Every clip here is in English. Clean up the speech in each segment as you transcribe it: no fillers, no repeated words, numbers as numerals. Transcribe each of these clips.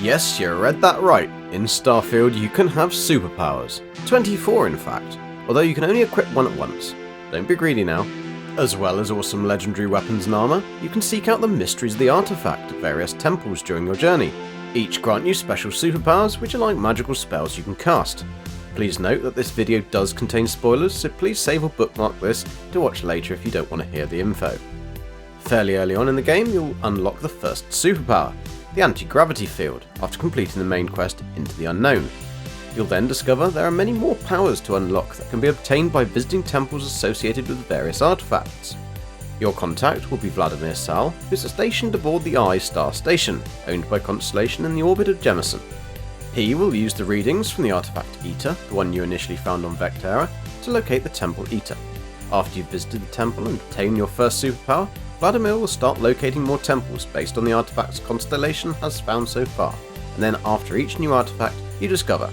Yes, you read that right. In Starfield you can have superpowers. 24 in fact, although you can only equip one at once. Don't be greedy now. As well as awesome legendary weapons and armour, you can seek out the mysteries of the artifact at various temples during your journey. Each grant you special superpowers which are like magical spells you can cast. Please note that this video does contain spoilers, so please save or bookmark this to watch later if you don't want to hear the info. Fairly early on in the game you'll unlock the first superpower, the anti-gravity field, after completing the main quest Into the Unknown. You'll then discover there are many more powers to unlock that can be obtained by visiting temples associated with various artifacts. Your contact will be Vladimir Sal, who's stationed aboard the I-Star station, owned by Constellation in the orbit of Jemison. He will use the readings from the artifact Eta, the one you initially found on Vectera, to locate the temple Eta. After you've visited the temple and obtained your first superpower, Vladimir will start locating more temples based on the artifacts Constellation has found so far, and then after each new artifact you discover.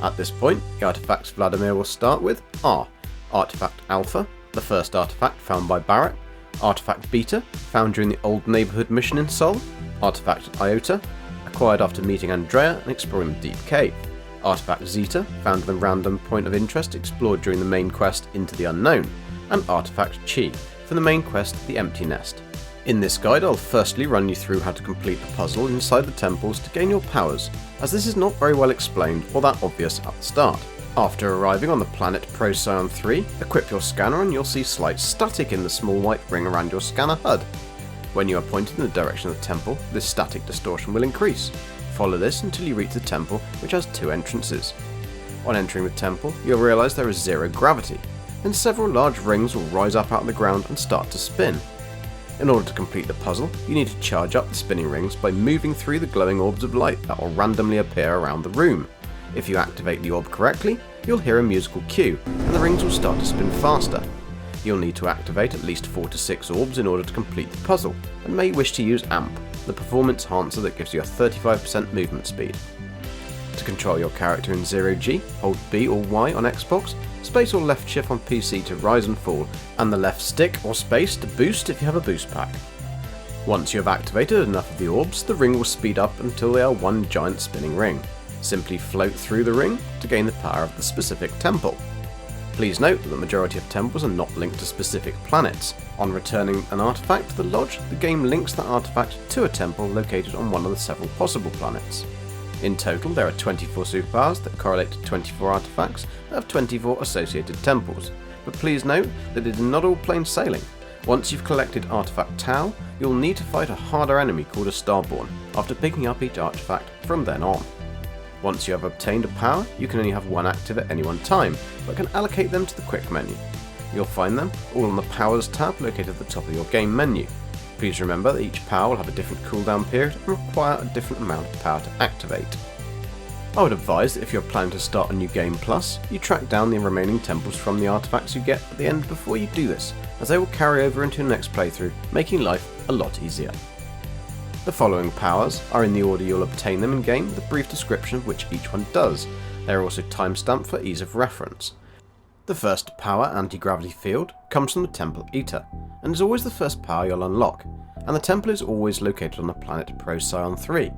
At this point, the artifacts Vladimir will start with are Artifact Alpha, the first artifact found by Barrett, Artifact Beta, found during the Old Neighborhood mission in Sol, Artifact Iota, acquired after meeting Andrea and exploring the Deep Cave, Artifact Zeta, found at a random point of interest explored during the main quest Into the Unknown, and Artifact Chi, from the main quest The Empty Nest. In this guide I'll firstly run you through how to complete the puzzle inside the temples to gain your powers, as this is not very well explained or that obvious at the start. After arriving on the planet Procyon 3, equip your scanner and you'll see slight static in the small white ring around your scanner HUD. When you are pointed in the direction of the temple, this static distortion will increase. Follow this until you reach the temple, which has two entrances. On entering the temple, you'll realise there is zero gravity, then several large rings will rise up out of the ground and start to spin. In order to complete the puzzle, you need to charge up the spinning rings by moving through the glowing orbs of light that will randomly appear around the room. If you activate the orb correctly, you'll hear a musical cue, and the rings will start to spin faster. You'll need to activate at least 4 to 6 orbs in order to complete the puzzle, and may wish to use AMP, the performance enhancer that gives you a 35% movement speed. To control your character in Zero G, hold B or Y on Xbox, space or left shift on PC to rise and fall, and the left stick or space to boost if you have a boost pack. Once you have activated enough of the orbs, the ring will speed up until they are one giant spinning ring. Simply float through the ring to gain the power of the specific temple. Please note that the majority of temples are not linked to specific planets. On returning an artifact to the lodge, the game links that artifact to a temple located on one of the several possible planets. In total, there are 24 superpowers that correlate to 24 artifacts that have 24 associated temples, but please note that it is not all plain sailing. Once you've collected Artifact Tau, you'll need to fight a harder enemy called a Starborn, after picking up each artifact from then on. Once you have obtained a power, you can only have one active at any one time, but can allocate them to the quick menu. You'll find them all on the Powers tab located at the top of your game menu. Please remember that each power will have a different cooldown period and require a different amount of power to activate. I would advise that if you're planning to start a new game plus, you track down the remaining temples from the artifacts you get at the end before you do this, as they will carry over into your next playthrough, making life a lot easier. The following powers are in the order you'll obtain them in game with a brief description of which each one does. They are also timestamped for ease of reference. The first power, Anti-Gravity Field, comes from the Temple Eta, and is always the first power you'll unlock, and the temple is always located on the planet Procyon 3.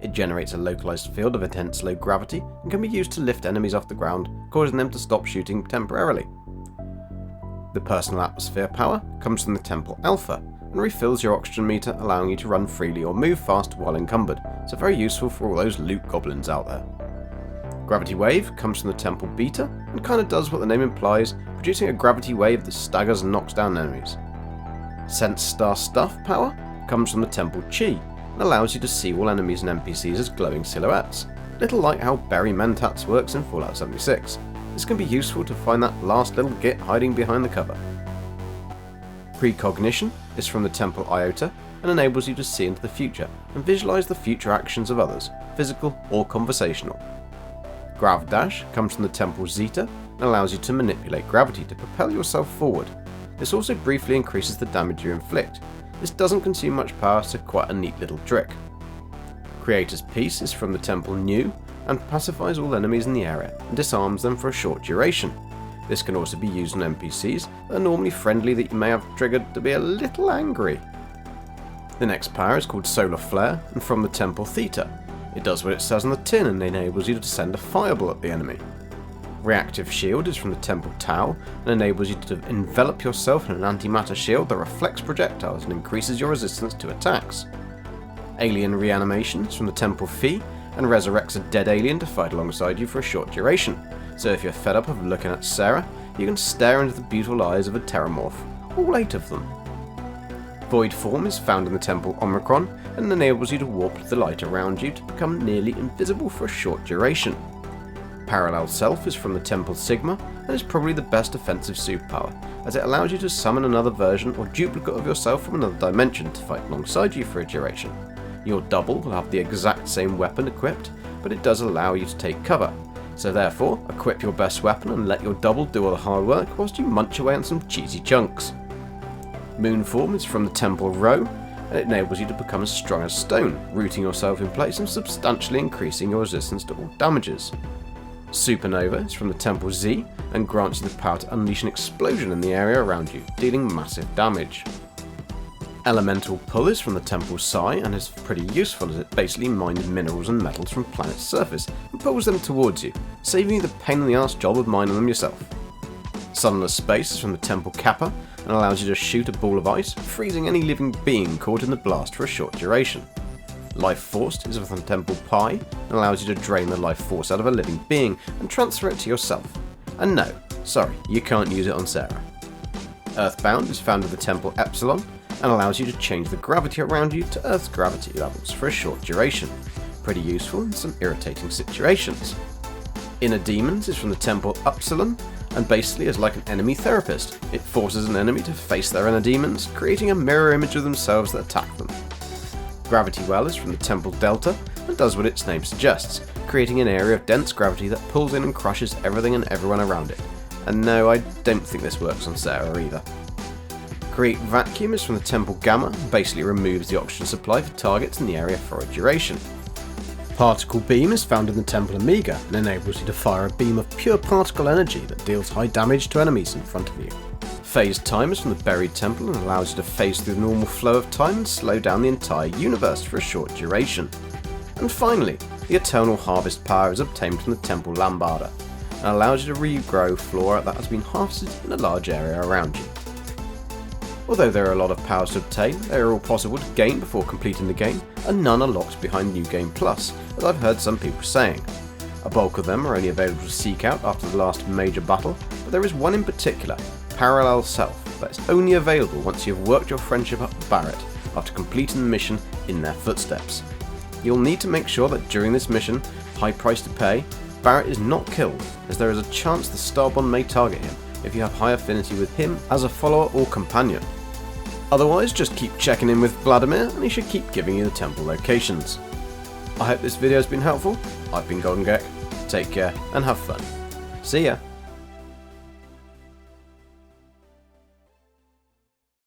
It generates a localized field of intense low gravity and can be used to lift enemies off the ground, causing them to stop shooting temporarily. The Personal Atmosphere power comes from the Temple Alpha, and refills your oxygen meter, allowing you to run freely or move fast while encumbered, so very useful for all those loot goblins out there. Gravity Wave comes from the Temple Beta, and kinda does what the name implies, producing a gravity wave that staggers and knocks down enemies. Sense Star Stuff power comes from the Temple Chi, and allows you to see all enemies and NPCs as glowing silhouettes, little like how Berry Mentats works in Fallout 76. This can be useful to find that last little git hiding behind the cover. Precognition is from the Temple Iota, and enables you to see into the future and visualize the future actions of others, physical or conversational. Grav Dash comes from the Temple Zeta, and allows you to manipulate gravity to propel yourself forward. This also briefly increases the damage you inflict. This doesn't consume much power, so quite a neat little trick. Creator's Peace is from the Temple Nu, and pacifies all enemies in the area and disarms them for a short duration. This can also be used on NPCs that are normally friendly that you may have triggered to be a little angry. The next power is called Solar Flare, and from the Temple Theta. It does what it says on the tin and enables you to send a fireball at the enemy. Reactive Shield is from the Temple Tau and enables you to envelop yourself in an antimatter shield that reflects projectiles and increases your resistance to attacks. Alien Reanimation is from the Temple Phi and resurrects a dead alien to fight alongside you for a short duration, so if you're fed up of looking at Sarah, you can stare into the beautiful eyes of a Terramorph, all 8 of them. Void Form is found in the Temple Omicron and enables you to warp the light around you to become nearly invisible for a short duration. Parallel Self is from the Temple Sigma and is probably the best offensive superpower, as it allows you to summon another version or duplicate of yourself from another dimension to fight alongside you for a duration. Your double will have the exact same weapon equipped, but it does allow you to take cover, so therefore equip your best weapon and let your double do all the hard work whilst you munch away on some cheesy chunks. Moonform is from the Temple Rho, and it enables you to become as strong as stone, rooting yourself in place and substantially increasing your resistance to all damages. Supernova is from the Temple Z and grants you the power to unleash an explosion in the area around you, dealing massive damage. Elemental Pull is from the Temple Psi and is pretty useful as it basically mines minerals and metals from planet's surface and pulls them towards you, saving you the pain in the arse job of mining them yourself. Sunless Space is from the Temple Kappa and allows you to shoot a ball of ice, freezing any living being caught in the blast for a short duration. Life Force is from the Temple Pi and allows you to drain the life force out of a living being and transfer it to yourself. And no, sorry, you can't use it on Sarah. Earthbound is found in the Temple Epsilon and allows you to change the gravity around you to Earth's gravity levels for a short duration. Pretty useful in some irritating situations. Inner Demons is from the Temple Upsilon and basically is like an enemy therapist. It forces an enemy to face their inner demons, creating a mirror image of themselves that attack them. Gravity Well is from the Temple Delta and does what its name suggests, creating an area of dense gravity that pulls in and crushes everything and everyone around it. And no, I don't think this works on Sarah either. Create Vacuum is from the Temple Gamma and basically removes the oxygen supply for targets in the area for a duration. Particle Beam is found in the Temple Omega and enables you to fire a beam of pure particle energy that deals high damage to enemies in front of you. Phase Time is from the Buried Temple and allows you to phase through the normal flow of time and slow down the entire universe for a short duration. And finally, the Eternal Harvest power is obtained from the Temple Lambada and allows you to regrow flora that has been harvested in a large area around you. Although there are a lot of powers to obtain, they are all possible to gain before completing the game, and none are locked behind New Game Plus, as I've heard some people saying. A bulk of them are only available to seek out after the last major battle, but there is one in particular, Parallel Self, that is only available once you have worked your friendship up with Barret after completing the mission in their footsteps. You'll need to make sure that during this mission, high price to pay, Barret is not killed, as there is a chance the Starbond may target him if you have high affinity with him as a follower or companion. Otherwise, just keep checking in with Vladimir and he should keep giving you the temple locations. I hope this video has been helpful. I've been Golden Gek. Take care and have fun. See ya!